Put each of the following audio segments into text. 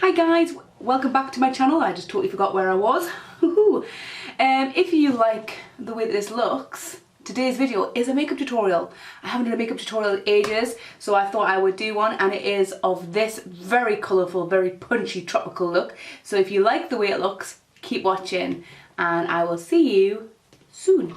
Hi guys, welcome back to my channel. I just totally forgot where I was. If you like the way this looks, today's video is a makeup tutorial. I haven't done a makeup tutorial in ages, so I thought I would do one, and it is of this very colourful, very punchy tropical look. So if you like the way it looks, keep watching and I will see you soon.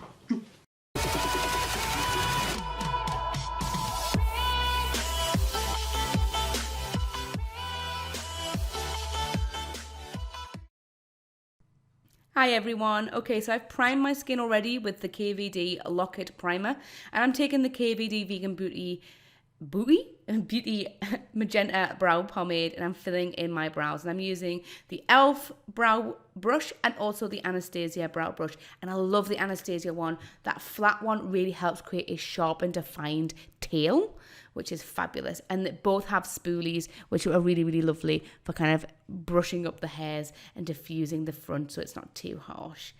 Hi everyone. Okay, so I've primed my skin already with the KVD Lock-It Primer, and I'm taking the KVD Vegan Beauty Magenta Brow Pomade, and I'm filling in my brows, and I'm using the e.l.f. brow brush and also the Anastasia brow brush, and I love the Anastasia one. That flat one really helps create a sharp and defined tail, which is fabulous, and they both have spoolies, which are really, really lovely for kind of brushing up the hairs and diffusing the front so it's not too harsh.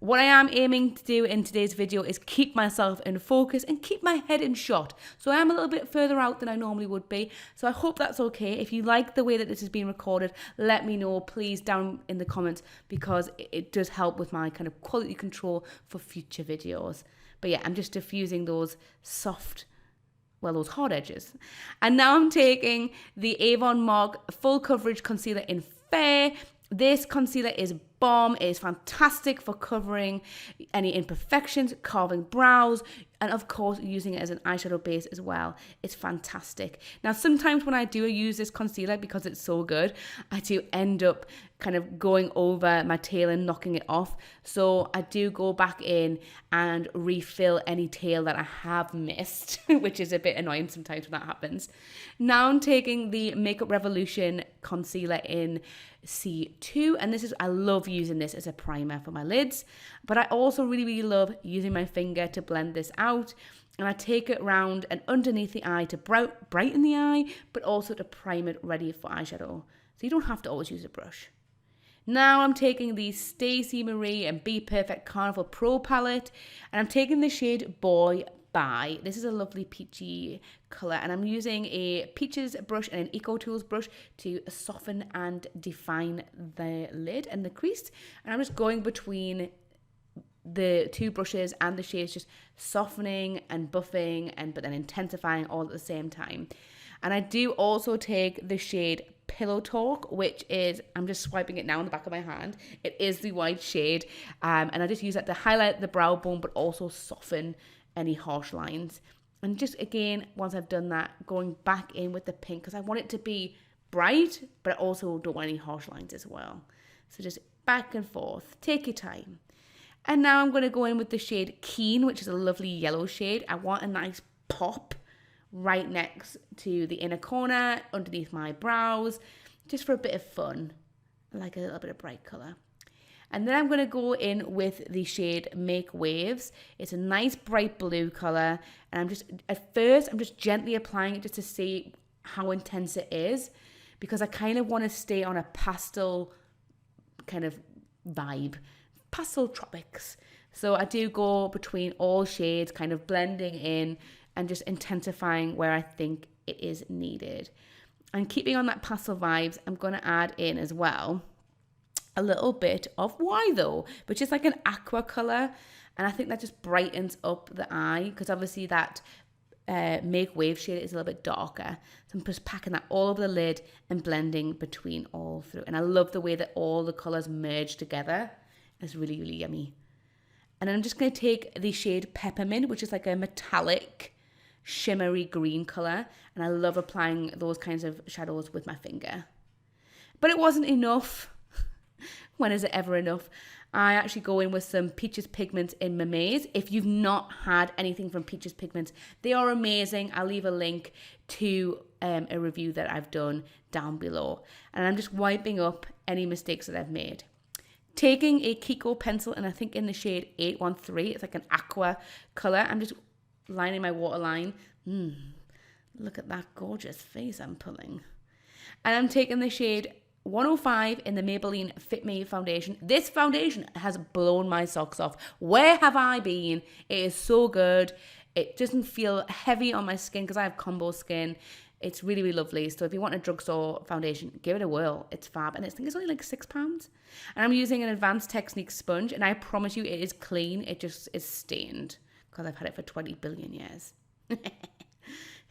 What I am aiming to do in today's video is keep myself in focus and keep my head in shot. So I am a little bit further out than I normally would be. So I hope that's okay. If you like the way that this is being recorded, let me know, please, down in the comments, because it does help with my kind of quality control for future videos. But yeah, I'm just diffusing those those hard edges. And now I'm taking the Avon Mark Full Coverage Concealer in Fair. This concealer is bomb. It is fantastic for covering any imperfections, carving brows, and of course using it as an eyeshadow base as well. It's fantastic. Now sometimes when I do use this concealer, because it's so good, I do end up kind of going over my tail and knocking it off. So I do go back in and refill any tail that I have missed, which is a bit annoying sometimes when that happens. Now I'm taking the Makeup Revolution concealer in C2, and I love using this as a primer for my lids, but I also really, really love using my finger to blend this out, and I take it round and underneath the eye to brighten the eye, but also to prime it ready for eyeshadow. So you don't have to always use a brush. Now I'm taking the Stacey Marie and Be Perfect Carnival Pro palette, and I'm taking the shade Boy Bye. This is a lovely peachy colour, and I'm using a Peaches brush and an Eco Tools brush to soften and define the lid and the crease. And I'm just going between the two brushes and the shades, just softening and buffing but then intensifying all at the same time. And I do also take the shade Pillow Talk, which is, I'm just swiping it now on the back of my hand. It is the white shade, and I just use that to highlight the brow bone but also soften any harsh lines. And just again, once I've done that, going back in with the pink, because I want it to be bright, but I also don't want any harsh lines as well. So just back and forth, take your time. And now I'm going to go in with the shade Keen, which is a lovely yellow shade. I want a nice pop right next to the inner corner, underneath my brows, just for a bit of fun. I like a little bit of bright colour. And then I'm going to go in with the shade Make Waves. It's a nice bright blue colour, and at first I'm just gently applying it just to see how intense it is, because I kind of want to stay on a pastel kind of vibe, pastel tropics. So I do go between all shades, kind of blending in and just intensifying where I think it is needed. And keeping on that pastel vibes, I'm going to add in as well a little bit of Why Though, which is like an aqua colour, and I think that just brightens up the eye, because obviously that Make Wave shade is a little bit darker. So I'm just packing that all over the lid and blending between all through, and I love the way that all the colours merge together. It's really, really yummy. And then I'm just going to take the shade Peppermint, which is like a metallic shimmery green colour, and I love applying those kinds of shadows with my finger. But it wasn't enough. When is it ever enough? I actually go in with some Peaches Pigments in Mamaze. If you've not had anything from Peaches Pigments, they are amazing. I'll leave a link to a review that I've done down below. And I'm just wiping up any mistakes that I've made. Taking a Kiko pencil, and I think in the shade 813, it's like an aqua colour. I'm just lining my waterline. Look at that gorgeous face I'm pulling. And I'm taking the shade 105 in the Maybelline Fit Me foundation. This foundation has blown my socks off. Where have I been? It is so good. It doesn't feel heavy on my skin because I have combo skin. It's really, really lovely. So if you want a drugstore foundation, give it a whirl. It's fab. And I think it's only like £6. And I'm using an Advanced Technique sponge. And I promise you it is clean. It just is stained because I've had it for 20 billion years.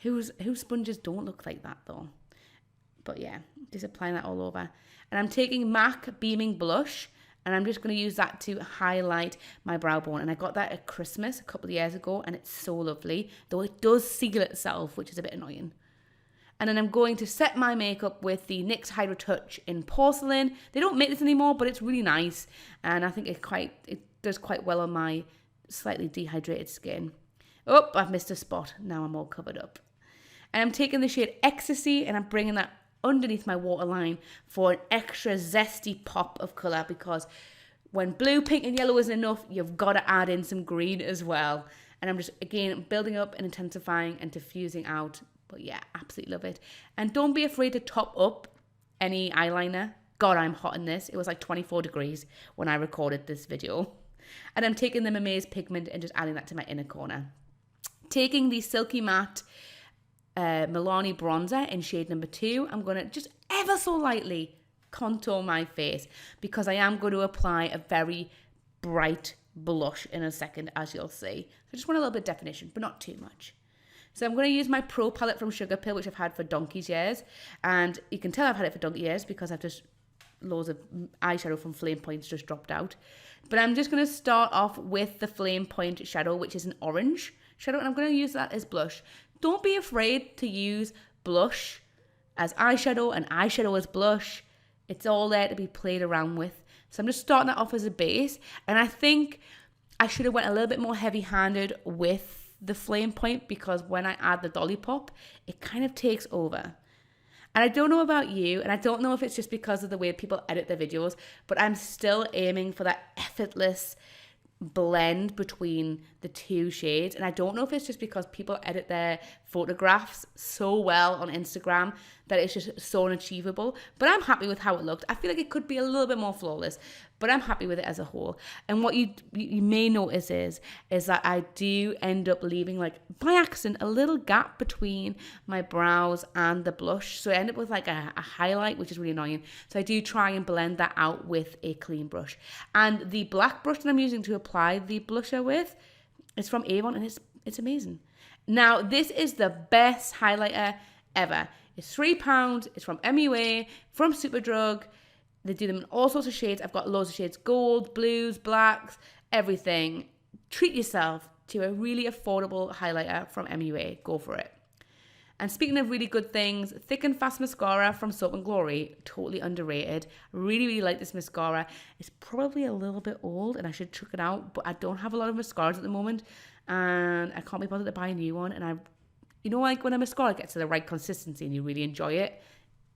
Whose sponges don't look like that though? But yeah, just applying that all over. And I'm taking MAC Beaming Blush. And I'm just going to use that to highlight my brow bone. And I got that at Christmas a couple of years ago. And it's so lovely. Though it does seal itself, which is a bit annoying. And then I'm going to set my makeup with the NYX Hydro Touch in Porcelain. They don't make this anymore, but it's really nice. And I think it does quite well on my slightly dehydrated skin. Oh, I've missed a spot. Now I'm all covered up. And I'm taking the shade Ecstasy and I'm bringing that underneath my waterline for an extra zesty pop of colour, because when blue, pink and yellow isn't enough, you've got to add in some green as well. And I'm just, again, building up and intensifying and diffusing out. But yeah, absolutely love it. And don't be afraid to top up any eyeliner. God, I'm hot in this. It was like 24 degrees when I recorded this video. And I'm taking the Amaze pigment and just adding that to my inner corner. Taking the Silky Matte Milani bronzer in shade number 2. I'm going to just ever so lightly contour my face because I am going to apply a very bright blush in a second, as you'll see. So I just want a little bit of definition, but not too much. So I'm going to use my Pro palette from Sugar Pill, which I've had for donkey's years. And you can tell I've had it for donkey's years because I've just loads of eyeshadow from Flame Point's just dropped out. But I'm just going to start off with the Flame Point shadow, which is an orange shadow. And I'm going to use that as blush. Don't be afraid to use blush as eyeshadow and eyeshadow as blush. It's all there to be played around with. So I'm just starting that off as a base. And I think I should have went a little bit more heavy-handed with the Flame Point, because when I add the Dolly Pop, it kind of takes over. And I don't know about you, and I don't know if it's just because of the way people edit their videos, but I'm still aiming for that effortless blend between the two shades. And I don't know if it's just because people edit their photographs so well on Instagram that it's just so unachievable. But I'm happy with how it looked. I feel like it could be a little bit more flawless, but I'm happy with it as a whole. And what you may notice is that I do end up leaving, like by accident, a little gap between my brows and the blush. So I end up with like a highlight, which is really annoying. So I do try and blend that out with a clean brush. And the black brush that I'm using to apply the blusher with is from Avon, and it's amazing. Now, this is the best highlighter ever. It's £3. It's from MUA, from Superdrug. They do them in all sorts of shades. I've got loads of shades: gold, blues, blacks, everything. Treat yourself to a really affordable highlighter from MUA. Go for it. And speaking of really good things, Thick and Fast Mascara from Soap and Glory. Totally underrated. Really, really like this mascara. It's probably a little bit old and I should chuck it out, but I don't have a lot of mascaras at the moment and I can't be bothered to buy a new one. And you know, like when a mascara gets to the right consistency and you really enjoy it,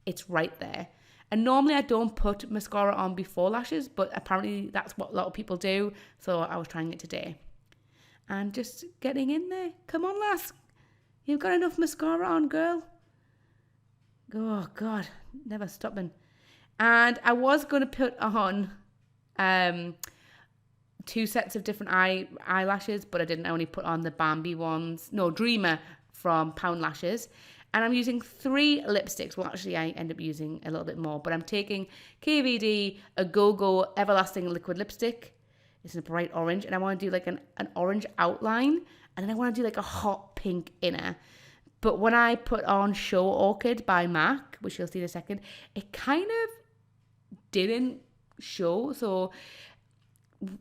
it's right there. And normally I don't put mascara on before lashes, but apparently that's what a lot of people do. So I was trying it today. And just getting in there. Come on, lass. You've got enough mascara on, girl. Oh, God. Never stopping. And I was going to put on 2 sets of different eyelashes, but I didn't. I only put on the Bambi ones. No, Dreamer from Pound Lashes. And I'm using 3 lipsticks. Well, actually, I end up using a little bit more. But I'm taking KVD, a Go-Go Everlasting Liquid Lipstick. It's a bright orange. And I want to do like an orange outline. And then I want to do like a hot pink inner. But when I put on Show Orchid by MAC, which you'll see in a second, it kind of didn't show. So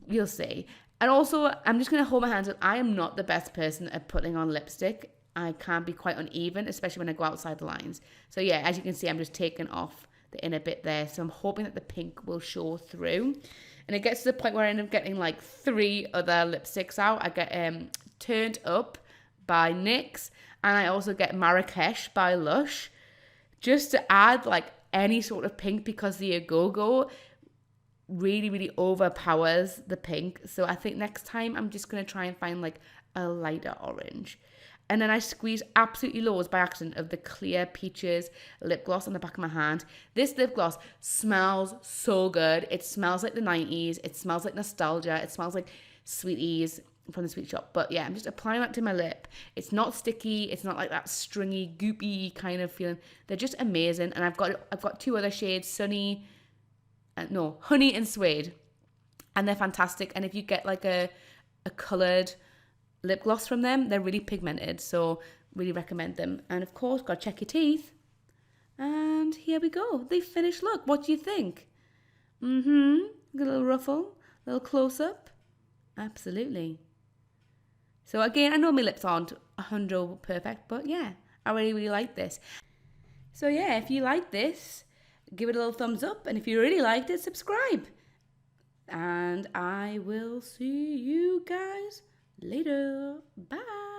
you'll see. And also, I'm just going to hold my hands up. I am not the best person at putting on lipstick. I can be quite uneven, especially when I go outside the lines. So yeah, as you can see, I'm just taking off the inner bit there. So I'm hoping that the pink will show through. And it gets to the point where I end up getting like 3 other lipsticks out. I get Turned Up by NYX, and I also get Marrakesh by Lush, just to add like any sort of pink, because the Go-Go really, really overpowers the pink. So I think next time I'm just going to try and find like a lighter orange. And then I squeeze absolutely loads by accident of the Clear Peaches lip gloss on the back of my hand. This lip gloss smells so good. It smells like the 90s. It smells like nostalgia. It smells like Sweeties. from the sweet shop. But yeah, I'm just applying that to my lip. It's not sticky. It's not like that stringy, goopy kind of feeling. They're just amazing. And I've got two other shades, honey and suede, and they're fantastic. And if you get like a coloured lip gloss from them, they're really pigmented. So really recommend them. And of course, got to check your teeth. And here we go. The finished look. What do you think? A little ruffle, a little close up. Absolutely. So again, I know my lips aren't 100 perfect, but yeah, I really, really like this. So yeah, if you like this, give it a little thumbs up. And if you really liked it, subscribe. And I will see you guys later. Bye.